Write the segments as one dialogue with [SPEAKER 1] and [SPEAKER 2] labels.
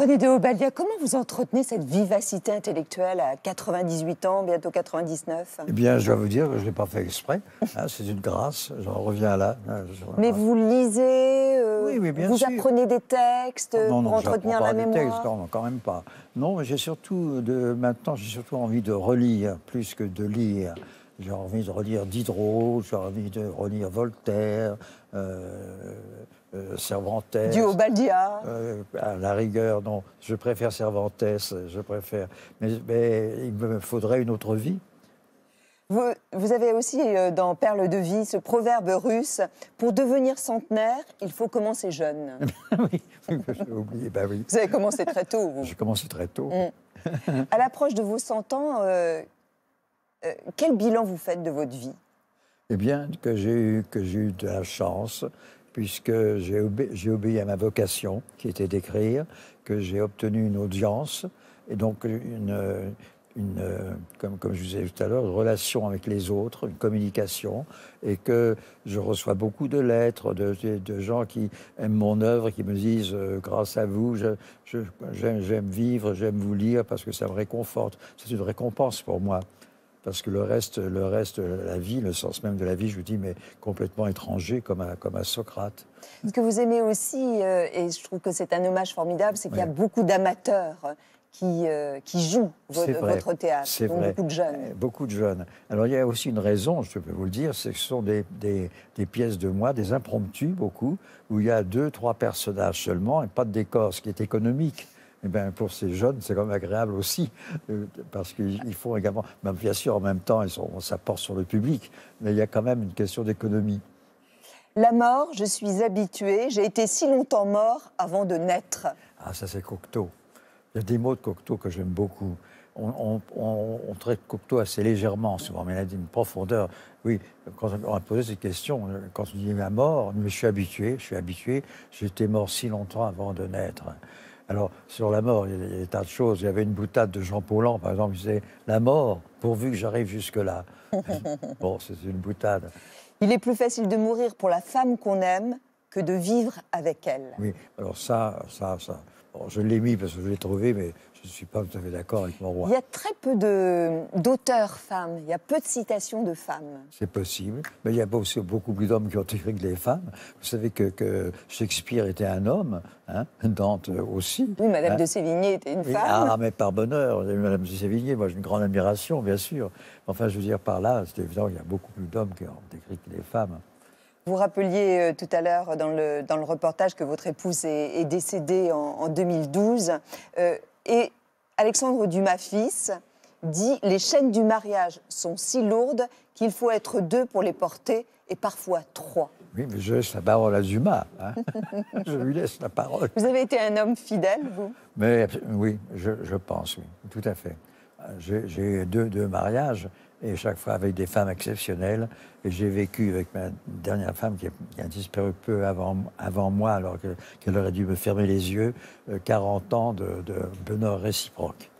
[SPEAKER 1] René de Obaliah, comment vous entretenez cette vivacité intellectuelle à 98 ans, bientôt 99?
[SPEAKER 2] Eh bien, je dois vous dire que je ne l'ai pas fait exprès. Hein, c'est une grâce, j'en reviens là.
[SPEAKER 1] Mais vous lisez,
[SPEAKER 2] Oui, bien
[SPEAKER 1] vous
[SPEAKER 2] sûr.
[SPEAKER 1] apprenez des textes
[SPEAKER 2] Non,
[SPEAKER 1] pour entretenir la
[SPEAKER 2] des
[SPEAKER 1] mémoire?
[SPEAKER 2] textes, non, quand même pas. Non, mais maintenant, j'ai surtout envie de relire plus que de lire. J'ai envie de relire Diderot, j'ai envie de relire Voltaire, Cervantes.
[SPEAKER 1] Du Obaliah.
[SPEAKER 2] À la rigueur, non, je préfère Cervantes, je préfère. Mais il me faudrait une autre vie.
[SPEAKER 1] Vous avez aussi dans Perles de vie ce proverbe russe: pour devenir centenaire, il faut commencer jeune.
[SPEAKER 2] Oui, j'ai oublié, ben oui.
[SPEAKER 1] Vous avez commencé très tôt, vous.
[SPEAKER 2] J'ai commencé très tôt.
[SPEAKER 1] À l'approche de vos 100 ans, quel bilan vous faites de votre vie?
[SPEAKER 2] Eh bien, que j'ai eu de la chance, puisque j'ai obéi à ma vocation, qui était d'écrire, que j'ai obtenu une audience, et donc comme je vous disais tout à l'heure, une relation avec les autres, une communication, et que je reçois beaucoup de lettres de gens qui aiment mon œuvre, qui me disent grâce à vous, j'aime vivre, j'aime vous lire, parce que ça me réconforte. C'est une récompense pour moi. Parce que le reste, la vie, le sens même de la vie, je vous dis, mais complètement étranger, comme à Socrate.
[SPEAKER 1] Ce que vous aimez aussi, et je trouve que c'est un hommage formidable, c'est qu'il y a beaucoup d'amateurs qui jouent votre théâtre,
[SPEAKER 2] C'est
[SPEAKER 1] donc
[SPEAKER 2] vrai.
[SPEAKER 1] beaucoup de jeunes.
[SPEAKER 2] Beaucoup de jeunes. Alors il y a aussi une raison, je peux vous le dire, c'est que ce sont des pièces de moi, des impromptus, beaucoup, où il y a 2-3 personnages seulement, et pas de décor, ce qui est économique. Eh bien, pour ces jeunes, c'est quand même agréable aussi, parce qu'ils font également, même, bien sûr, en même temps, ça porte sur le public, mais il y a quand même une question d'économie.
[SPEAKER 1] La mort, je suis habituée, j'ai été si longtemps mort avant de naître.
[SPEAKER 2] Ah, ça c'est Cocteau. Il y a des mots de Cocteau que j'aime beaucoup. On traite Cocteau assez légèrement, souvent, mais il a une profondeur. Oui, quand on a posé cette question, quand on dit la mort, mais je suis habitué, j'étais mort si longtemps avant de naître. Alors, sur la mort, il y a des tas de choses. Il y avait une boutade de Jean Paulhan, par exemple, qui disait « La mort, pourvu que j'arrive jusque-là ». Bon, c'est une boutade.
[SPEAKER 1] Il est plus facile de mourir pour la femme qu'on aime que de vivre avec elle.
[SPEAKER 2] Oui, alors ça. Bon, je l'ai mis parce que je l'ai trouvé, mais je ne suis pas tout à fait d'accord avec mon roi.
[SPEAKER 1] Il y a très peu d'auteurs femmes, il y a peu de citations de femmes.
[SPEAKER 2] C'est possible, mais il y a aussi beaucoup plus d'hommes qui ont écrit que des femmes. Vous savez que Shakespeare était un homme, hein, Dante aussi.
[SPEAKER 1] Oui, Madame
[SPEAKER 2] hein.
[SPEAKER 1] de Sévigné était une femme.
[SPEAKER 2] Ah, mais par bonheur, Madame de Sévigné, moi j'ai une grande admiration, bien sûr. Enfin, je veux dire, par là, c'est évident qu'il y a beaucoup plus d'hommes qui ont écrit que des femmes.
[SPEAKER 1] Vous rappeliez tout à l'heure dans le reportage que votre épouse est décédée en 2012. Et Alexandre Dumas fils dit « Les chaînes du mariage sont si lourdes qu'il faut être 2 pour les porter et parfois 3 ».
[SPEAKER 2] Oui, mais je laisse la parole à Dumas. Hein. Je lui laisse la parole.
[SPEAKER 1] Vous avez été un homme fidèle, vous?
[SPEAKER 2] Mais oui, je pense, oui, tout à fait. J'ai eu deux mariages, et chaque fois avec des femmes exceptionnelles. Et j'ai vécu avec ma dernière femme qui a disparu peu avant moi, alors qu'elle aurait dû me fermer les yeux, 40 ans de bonheur réciproque.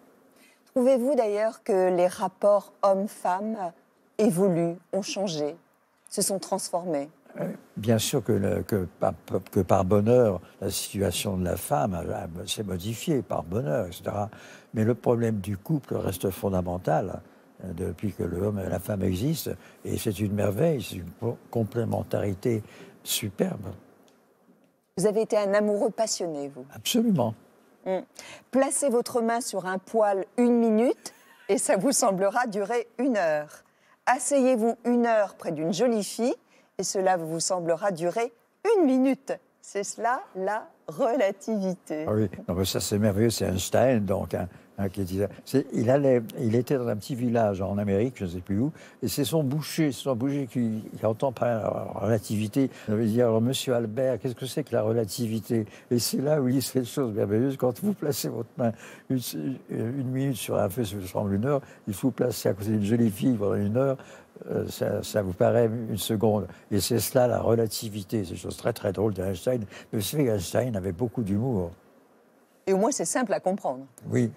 [SPEAKER 1] Trouvez-vous d'ailleurs que les rapports hommes-femmes évoluent, ont changé, se sont transformés?
[SPEAKER 2] Bien sûr que par bonheur, la situation de la femme s'est modifiée, par bonheur, etc. Mais le problème du couple reste fondamental depuis que l'homme et la femme existent. Et c'est une merveille, c'est une complémentarité superbe.
[SPEAKER 1] Vous avez été un amoureux passionné, vous?
[SPEAKER 2] Absolument.
[SPEAKER 1] Placez votre main sur un poil 1 minute et ça vous semblera durer 1 heure. Asseyez-vous 1 heure près d'une jolie fille et cela vous semblera durer 1 minute. C'est cela, la relativité.
[SPEAKER 2] Ah oui, non, mais ça c'est merveilleux, c'est Einstein, donc, qui disait... Il était dans un petit village en Amérique, je ne sais plus où, et c'est son boucher qui entend parler de la relativité. Il veut dire, alors, Monsieur Albert, qu'est-ce que c'est que la relativité? Et c'est là où il dit cette chose merveilleuse, quand vous placez votre main 1 minute sur un feu, ça vous semble 1 heure, il faut placer à côté d'une jolie fille pendant 1 heure, ça vous paraît 1 seconde. Et c'est cela, la relativité. C'est une chose très très drôle d'Einstein. Mais vous savez qu'Einstein avait beaucoup d'humour.
[SPEAKER 1] Et au moins, c'est simple à comprendre.
[SPEAKER 2] Oui.